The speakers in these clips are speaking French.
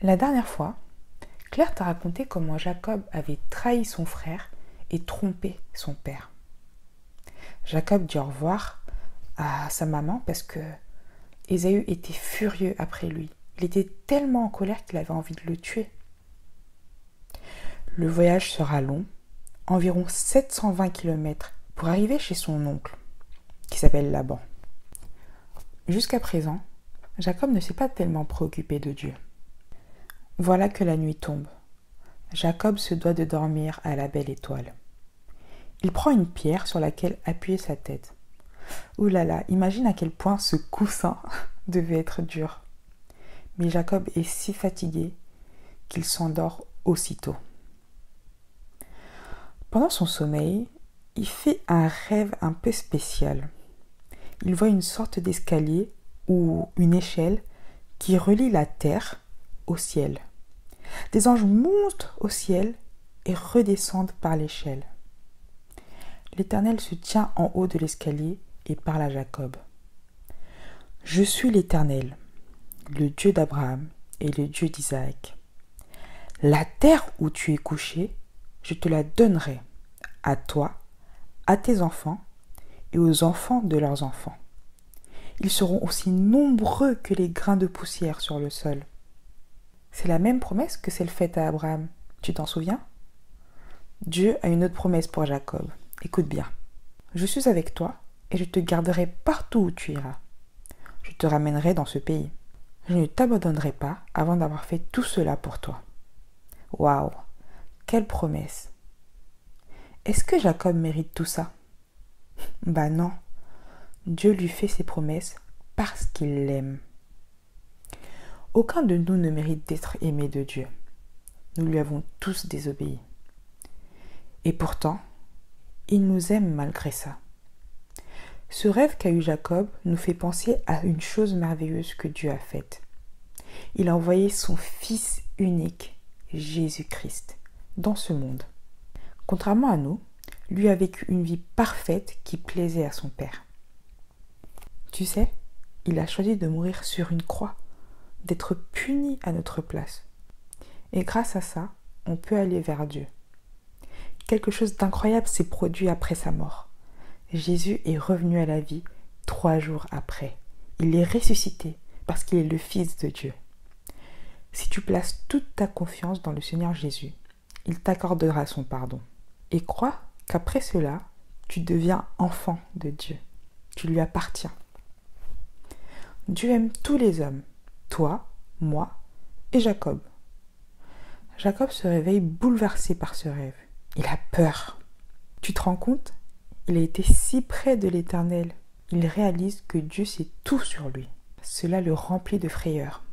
La dernière fois, Claire t'a raconté comment Jacob avait trahi son frère et trompé son père. Jacob dit au revoir à sa maman parce que Ésaü était furieux après lui. Il était tellement en colère qu'il avait envie de le tuer. Le voyage sera long, environ 720 km pour arriver chez son oncle, qui s'appelle Laban. Jusqu'à présent, Jacob ne s'est pas tellement préoccupé de Dieu. Voilà que la nuit tombe. Jacob se doit de dormir à la belle étoile. Il prend une pierre sur laquelle appuyer sa tête. Ouh là là, imagine à quel point ce coussin devait être dur. Mais Jacob est si fatigué qu'il s'endort aussitôt. Pendant son sommeil, il fait un rêve un peu spécial. Il voit une sorte d'escalier ou une échelle qui relie la terre au ciel. Des anges montent au ciel et redescendent par l'échelle. L'Éternel se tient en haut de l'escalier et parle à Jacob. « Je suis l'Éternel, le Dieu d'Abraham et le Dieu d'Isaac. La terre où tu es couché, je te la donnerai, à toi, à tes enfants et aux enfants de leurs enfants. Ils seront aussi nombreux que les grains de poussière sur le sol. » C'est la même promesse que celle faite à Abraham. Tu t'en souviens? Dieu a une autre promesse pour Jacob. Écoute bien. Je suis avec toi et je te garderai partout où tu iras. Je te ramènerai dans ce pays. Je ne t'abandonnerai pas avant d'avoir fait tout cela pour toi. Waouh! Quelle promesse! Est-ce que Jacob mérite tout ça? Bah non. Dieu lui fait ses promesses parce qu'il l'aime. Aucun de nous ne mérite d'être aimé de Dieu. Nous lui avons tous désobéi. Et pourtant, il nous aime malgré ça. Ce rêve qu'a eu Jacob nous fait penser à une chose merveilleuse que Dieu a faite. Il a envoyé son Fils unique, Jésus-Christ, dans ce monde. Contrairement à nous, lui a vécu une vie parfaite qui plaisait à son Père. Tu sais, il a choisi de mourir sur une croix, d'être puni à notre place. Et grâce à ça, on peut aller vers Dieu. Quelque chose d'incroyable s'est produit après sa mort. Jésus est revenu à la vie 3 jours après. Il est ressuscité parce qu'il est le Fils de Dieu. Si tu places toute ta confiance dans le Seigneur Jésus, il t'accordera son pardon. Et crois qu'après cela, tu deviens enfant de Dieu. Tu lui appartiens. Dieu aime tous les hommes. Toi, moi et Jacob. Jacob se réveille bouleversé par ce rêve. Il a peur. Tu te rends compte? Il a été si près de l'Éternel. Il réalise que Dieu sait tout sur lui. Cela le remplit de frayeur.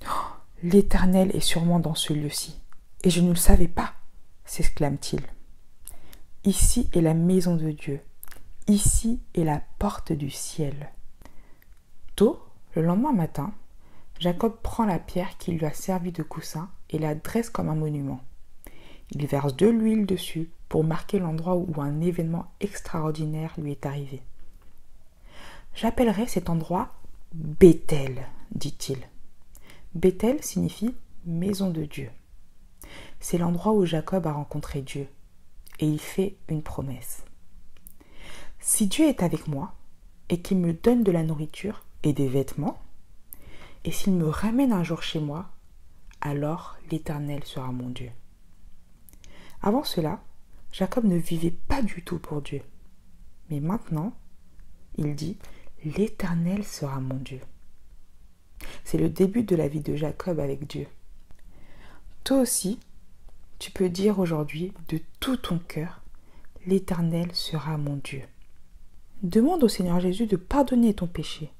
Oh, l'Éternel est sûrement dans ce lieu-ci. Et je ne le savais pas, s'exclame-t-il. Ici est la maison de Dieu. Ici est la porte du ciel. Tôt, le lendemain matin, Jacob prend la pierre qui lui a servi de coussin et la dresse comme un monument. Il verse de l'huile dessus pour marquer l'endroit où un événement extraordinaire lui est arrivé. « J'appellerai cet endroit Béthel, dit-il. Béthel signifie maison de Dieu. C'est l'endroit où Jacob a rencontré Dieu et il fait une promesse. Si Dieu est avec moi et qu'il me donne de la nourriture et des vêtements, et s'il me ramène un jour chez moi, alors l'Éternel sera mon Dieu. » Avant cela, Jacob ne vivait pas du tout pour Dieu. Mais maintenant, il dit « L'Éternel sera mon Dieu ». C'est le début de la vie de Jacob avec Dieu. Toi aussi, tu peux dire aujourd'hui de tout ton cœur « L'Éternel sera mon Dieu ». Demande au Seigneur Jésus de pardonner ton péché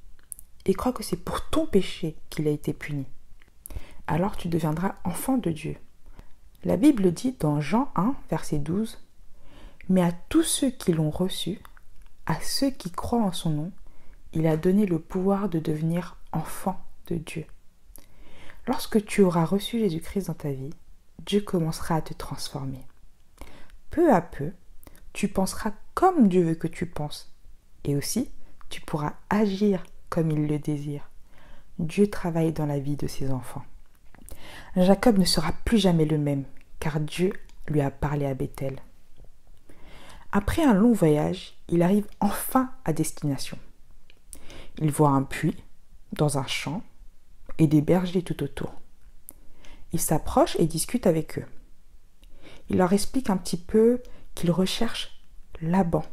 et crois que c'est pour ton péché qu'il a été puni. Alors tu deviendras enfant de Dieu. La Bible dit dans Jean 1, verset 12, « Mais à tous ceux qui l'ont reçu, à ceux qui croient en son nom, il a donné le pouvoir de devenir enfants de Dieu. » Lorsque tu auras reçu Jésus-Christ dans ta vie, Dieu commencera à te transformer. Peu à peu, tu penseras comme Dieu veut que tu penses. Et aussi, tu pourras agir comme il le désire. Dieu travaille dans la vie de ses enfants. Jacob ne sera plus jamais le même, car Dieu lui a parlé à Bethel. Après un long voyage, il arrive enfin à destination. Il voit un puits dans un champ et des bergers tout autour. Il s'approche et discute avec eux. Il leur explique un petit peu qu'il recherche Laban.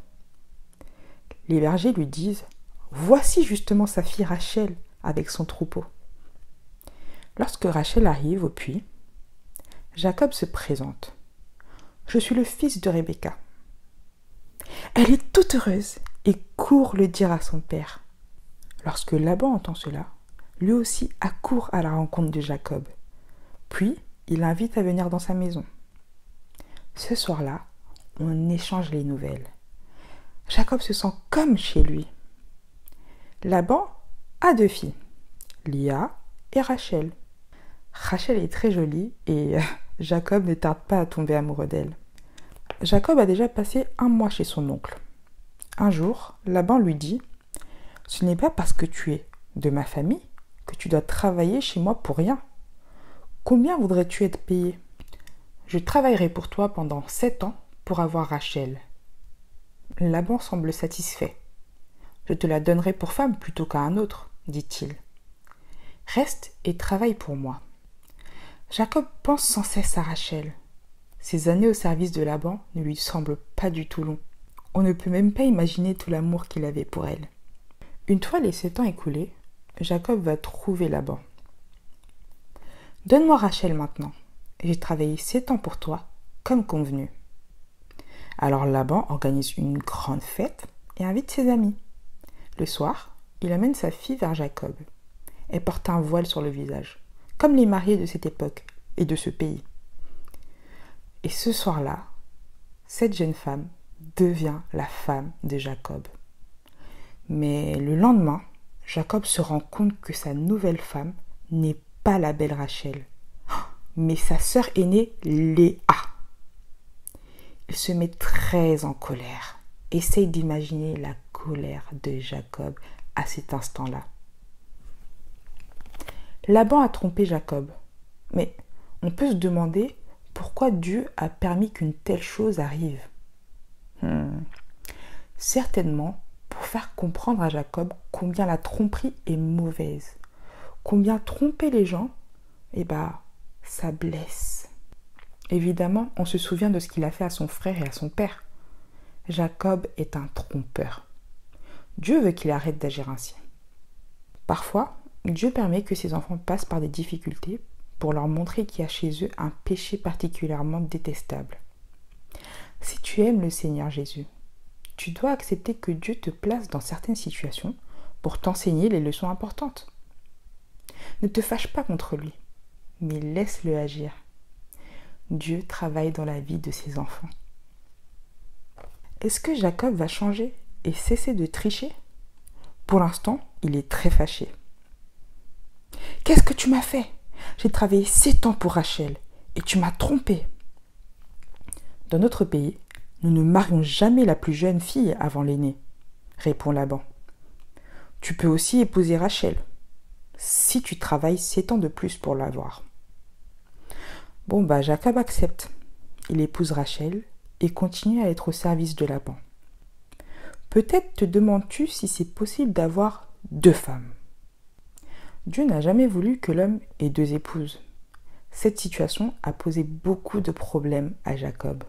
Les bergers lui disent « Voici justement sa fille Rachel avec son troupeau. » Lorsque Rachel arrive au puits, Jacob se présente. « Je suis le fils de Rebecca. » Elle est toute heureuse et court le dire à son père. Lorsque Laban entend cela, lui aussi accourt à la rencontre de Jacob. Puis, il l'invite à venir dans sa maison. Ce soir-là, on échange les nouvelles. Jacob se sent comme chez lui. Laban a 2 filles, Léa et Rachel. Rachel est très jolie et Jacob ne tarde pas à tomber amoureux d'elle. Jacob a déjà passé 1 mois chez son oncle. Un jour, Laban lui dit « Ce n'est pas parce que tu es de ma famille que tu dois travailler chez moi pour rien. Combien voudrais-tu être payé ? Je travaillerai pour toi pendant 7 ans pour avoir Rachel. » Laban semble satisfait. « Je te la donnerai pour femme plutôt qu'à un autre, dit-il. Reste et travaille pour moi. » Jacob pense sans cesse à Rachel. Ses années au service de Laban ne lui semblent pas du tout longs. On ne peut même pas imaginer tout l'amour qu'il avait pour elle. Une fois les 7 ans écoulés, Jacob va trouver Laban. « Donne-moi Rachel maintenant. J'ai travaillé 7 ans pour toi, comme convenu. » Alors Laban organise une grande fête et invite ses amis. Le soir, il amène sa fille vers Jacob. Elle porte un voile sur le visage, comme les mariés de cette époque et de ce pays. Et ce soir-là, cette jeune femme devient la femme de Jacob. Mais le lendemain, Jacob se rend compte que sa nouvelle femme n'est pas la belle Rachel, mais sa sœur aînée Léa. Il se met très en colère. Essaye d'imaginer la colère de Jacob à cet instant-là. Laban a trompé Jacob, mais on peut se demander pourquoi Dieu a permis qu'une telle chose arrive. Certainement pour faire comprendre à Jacob combien la tromperie est mauvaise, combien tromper les gens, ça blesse. Évidemment, on se souvient de ce qu'il a fait à son frère et à son père. Jacob est un trompeur. Dieu veut qu'il arrête d'agir ainsi. Parfois, Dieu permet que ses enfants passent par des difficultés pour leur montrer qu'il y a chez eux un péché particulièrement détestable. Si tu aimes le Seigneur Jésus, tu dois accepter que Dieu te place dans certaines situations pour t'enseigner les leçons importantes. Ne te fâche pas contre lui, mais laisse-le agir. Dieu travaille dans la vie de ses enfants. Est-ce que Jacob va changer et cesser de tricher ? Pour l'instant, il est très fâché. « Qu'est-ce que tu m'as fait ? J'ai travaillé 7 ans pour Rachel et tu m'as trompé. » Dans notre pays, nous ne marions jamais la plus jeune fille avant l'aînée, répond Laban. Tu peux aussi épouser Rachel, si tu travailles 7 ans de plus pour l'avoir. Jacob accepte. Il épouse Rachel et continue à être au service de Laban. Peut-être te demandes-tu si c'est possible d'avoir 2 femmes. Dieu n'a jamais voulu que l'homme ait 2 épouses. Cette situation a posé beaucoup de problèmes à Jacob.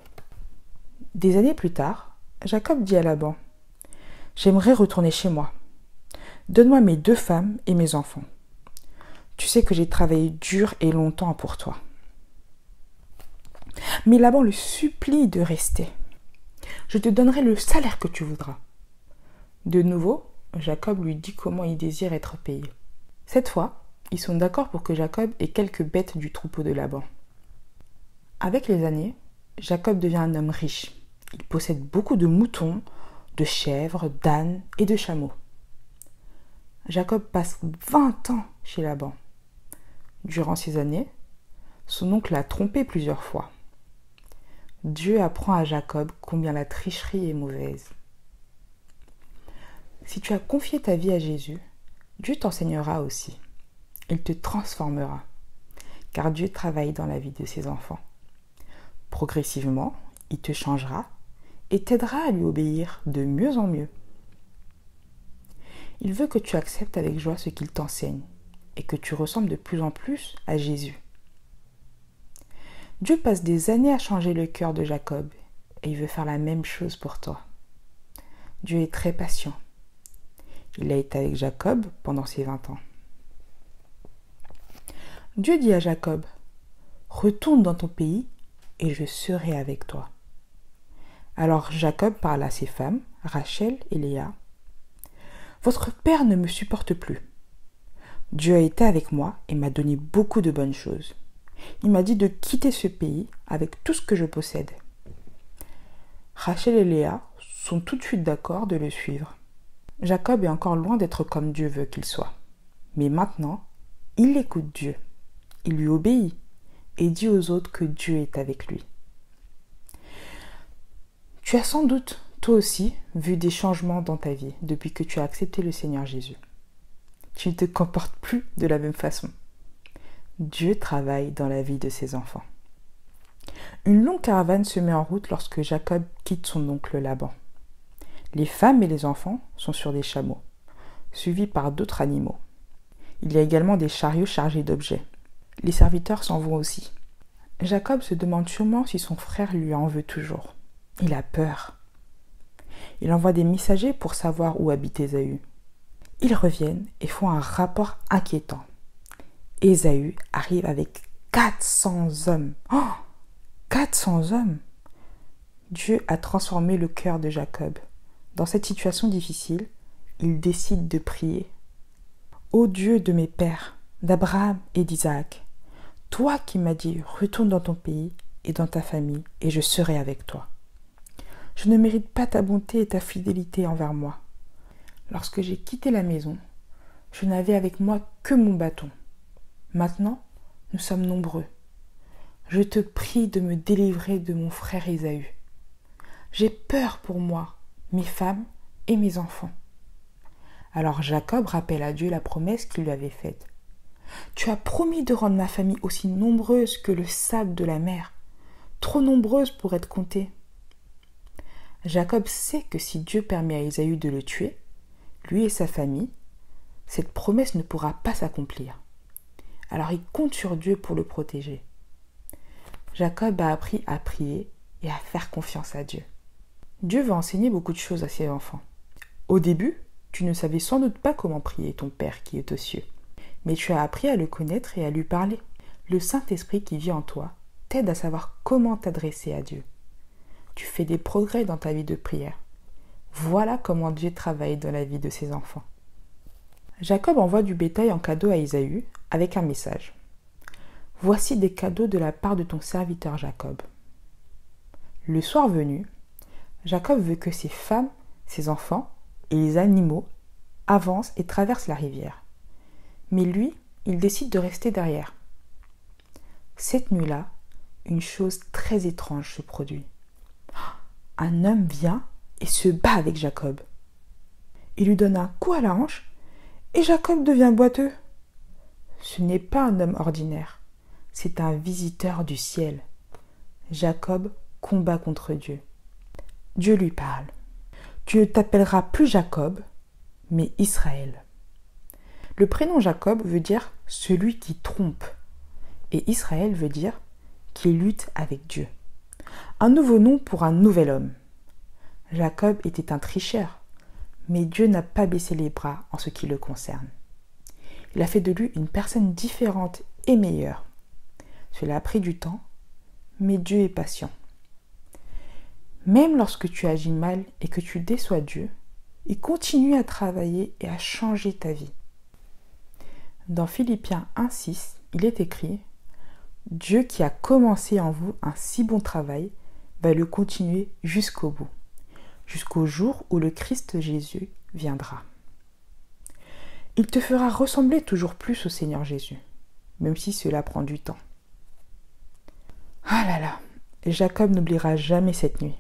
Des années plus tard, Jacob dit à Laban « J'aimerais retourner chez moi. Donne-moi mes 2 femmes et mes enfants. Tu sais que j'ai travaillé dur et longtemps pour toi. » Mais Laban le supplie de rester. « Je te donnerai le salaire que tu voudras. » De nouveau, Jacob lui dit comment il désire être payé. Cette fois, ils sont d'accord pour que Jacob ait quelques bêtes du troupeau de Laban. Avec les années, Jacob devient un homme riche. Il possède beaucoup de moutons, de chèvres, d'ânes et de chameaux. Jacob passe 20 ans chez Laban. Durant ces années, son oncle l'a trompé plusieurs fois. Dieu apprend à Jacob combien la tricherie est mauvaise. Si tu as confié ta vie à Jésus, Dieu t'enseignera aussi. Il te transformera. car Dieu travaille dans la vie de ses enfants. Progressivement, il te changera et t'aidera à lui obéir de mieux en mieux. Il veut que tu acceptes avec joie ce qu'il t'enseigne et que tu ressembles de plus en plus à Jésus. Dieu passe des années à changer le cœur de Jacob et il veut faire la même chose pour toi. Dieu est très patient. Il a été avec Jacob pendant ses 20 ans. Dieu dit à Jacob, « Retourne dans ton pays et je serai avec toi. » Alors Jacob parla à ses femmes, Rachel et Léa. « Votre père ne me supporte plus. Dieu a été avec moi et m'a donné beaucoup de bonnes choses. Il m'a dit de quitter ce pays avec tout ce que je possède. » Rachel et Léa sont tout de suite d'accord de le suivre. Jacob est encore loin d'être comme Dieu veut qu'il soit. Mais maintenant, il écoute Dieu. Il lui obéit et dit aux autres que Dieu est avec lui. Tu as sans doute, toi aussi, vu des changements dans ta vie depuis que tu as accepté le Seigneur Jésus. Tu ne te comportes plus de la même façon. Dieu travaille dans la vie de ses enfants. Une longue caravane se met en route lorsque Jacob quitte son oncle Laban. Les femmes et les enfants sont sur des chameaux, suivis par d'autres animaux. Il y a également des chariots chargés d'objets. Les serviteurs s'en vont aussi. Jacob se demande sûrement si son frère lui en veut toujours. Il a peur. Il envoie des messagers pour savoir où habite Ésaü. Ils reviennent et font un rapport inquiétant. Ésaü arrive avec 400 hommes. Oh, 400 hommes! Dieu a transformé le cœur de Jacob. Dans cette situation difficile, il décide de prier. Ô Dieu de mes pères, d'Abraham et d'Isaac, toi qui m'as dit « Retourne dans ton pays et dans ta famille, et je serai avec toi. » Je ne mérite pas ta bonté et ta fidélité envers moi. Lorsque j'ai quitté la maison, je n'avais avec moi que mon bâton. Maintenant, nous sommes nombreux. Je te prie de me délivrer de mon frère Ésaü. J'ai peur pour moi, mes femmes et mes enfants. Alors Jacob rappelle à Dieu la promesse qu'il lui avait faite. Tu as promis de rendre ma famille aussi nombreuse que le sable de la mer, trop nombreuse pour être comptée. Jacob sait que si Dieu permet à Ésaü de le tuer, lui et sa famille, cette promesse ne pourra pas s'accomplir. Alors il compte sur Dieu pour le protéger. Jacob a appris à prier et à faire confiance à Dieu. Dieu va enseigner beaucoup de choses à ses enfants. Au début, tu ne savais sans doute pas comment prier ton Père qui est aux cieux. Mais tu as appris à le connaître et à lui parler. Le Saint-Esprit qui vit en toi t'aide à savoir comment t'adresser à Dieu. Tu fais des progrès dans ta vie de prière. Voilà comment Dieu travaille dans la vie de ses enfants. Jacob envoie du bétail en cadeau à Ésaü avec un message. « Voici des cadeaux de la part de ton serviteur Jacob. » Le soir venu, Jacob veut que ses femmes, ses enfants et les animaux avancent et traversent la rivière. Mais lui, il décide de rester derrière. Cette nuit-là, une chose très étrange se produit. Un homme vient et se bat avec Jacob. Il lui donne un coup à la hanche et Jacob devient boiteux. Ce n'est pas un homme ordinaire, c'est un visiteur du ciel. Jacob combat contre Dieu. Dieu lui parle. Tu ne t'appelleras plus Jacob, mais Israël. Le prénom Jacob veut dire « celui qui trompe » et Israël veut dire « qui lutte avec Dieu ». Un nouveau nom pour un nouvel homme. Jacob était un tricheur, mais Dieu n'a pas baissé les bras en ce qui le concerne. Il a fait de lui une personne différente et meilleure. Cela a pris du temps, mais Dieu est patient. Même lorsque tu agis mal et que tu déçois Dieu, il continue à travailler et à changer ta vie. Dans Philippiens 1,6, il est écrit « Dieu qui a commencé en vous un si bon travail va le continuer jusqu'au bout, jusqu'au jour où le Christ Jésus viendra. » Il te fera ressembler toujours plus au Seigneur Jésus, même si cela prend du temps. Ah là là, Jacob n'oubliera jamais cette nuit.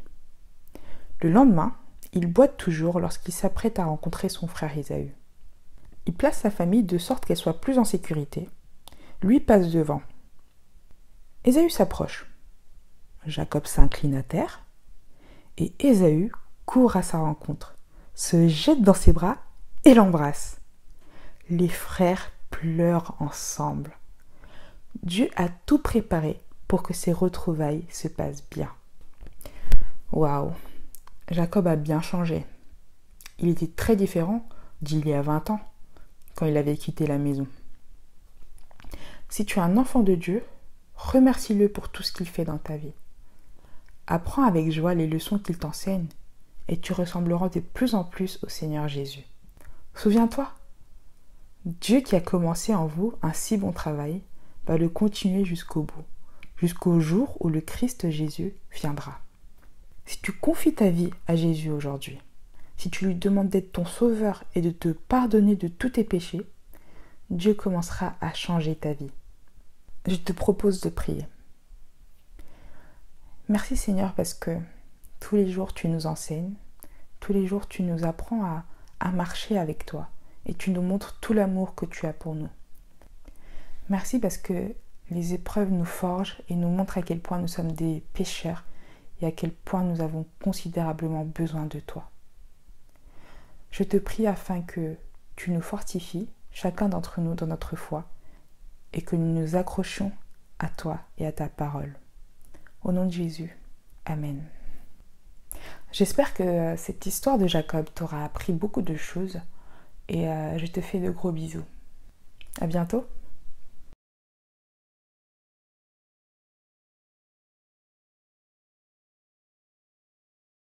Le lendemain, il boite toujours lorsqu'il s'apprête à rencontrer son frère Ésaü. Il place sa famille de sorte qu'elle soit plus en sécurité. Lui passe devant. Ésaü s'approche. Jacob s'incline à terre et Ésaü court à sa rencontre, se jette dans ses bras et l'embrasse. Les frères pleurent ensemble. Dieu a tout préparé pour que ces retrouvailles se passent bien. Waouh, Jacob a bien changé. Il était très différent d'il y a 20 ans, quand il avait quitté la maison. Si tu es un enfant de Dieu, remercie-le pour tout ce qu'il fait dans ta vie. Apprends avec joie les leçons qu'il t'enseigne et tu ressembleras de plus en plus au Seigneur Jésus. Souviens-toi, Dieu qui a commencé en vous un si bon travail va le continuer jusqu'au bout, jusqu'au jour où le Christ Jésus viendra. Si tu confies ta vie à Jésus aujourd'hui, si tu lui demandes d'être ton sauveur et de te pardonner de tous tes péchés, Dieu commencera à changer ta vie. Je te propose de prier. Merci Seigneur parce que tous les jours tu nous enseignes, tous les jours tu nous apprends à marcher avec toi et tu nous montres tout l'amour que tu as pour nous. Merci parce que les épreuves nous forgent et nous montrent à quel point nous sommes des pécheurs et à quel point nous avons considérablement besoin de toi. Je te prie afin que tu nous fortifies, chacun d'entre nous dans notre foi, et que nous nous accrochions à toi et à ta parole. Au nom de Jésus, Amen. J'espère que cette histoire de Jacob t'aura appris beaucoup de choses et je te fais de gros bisous. À bientôt.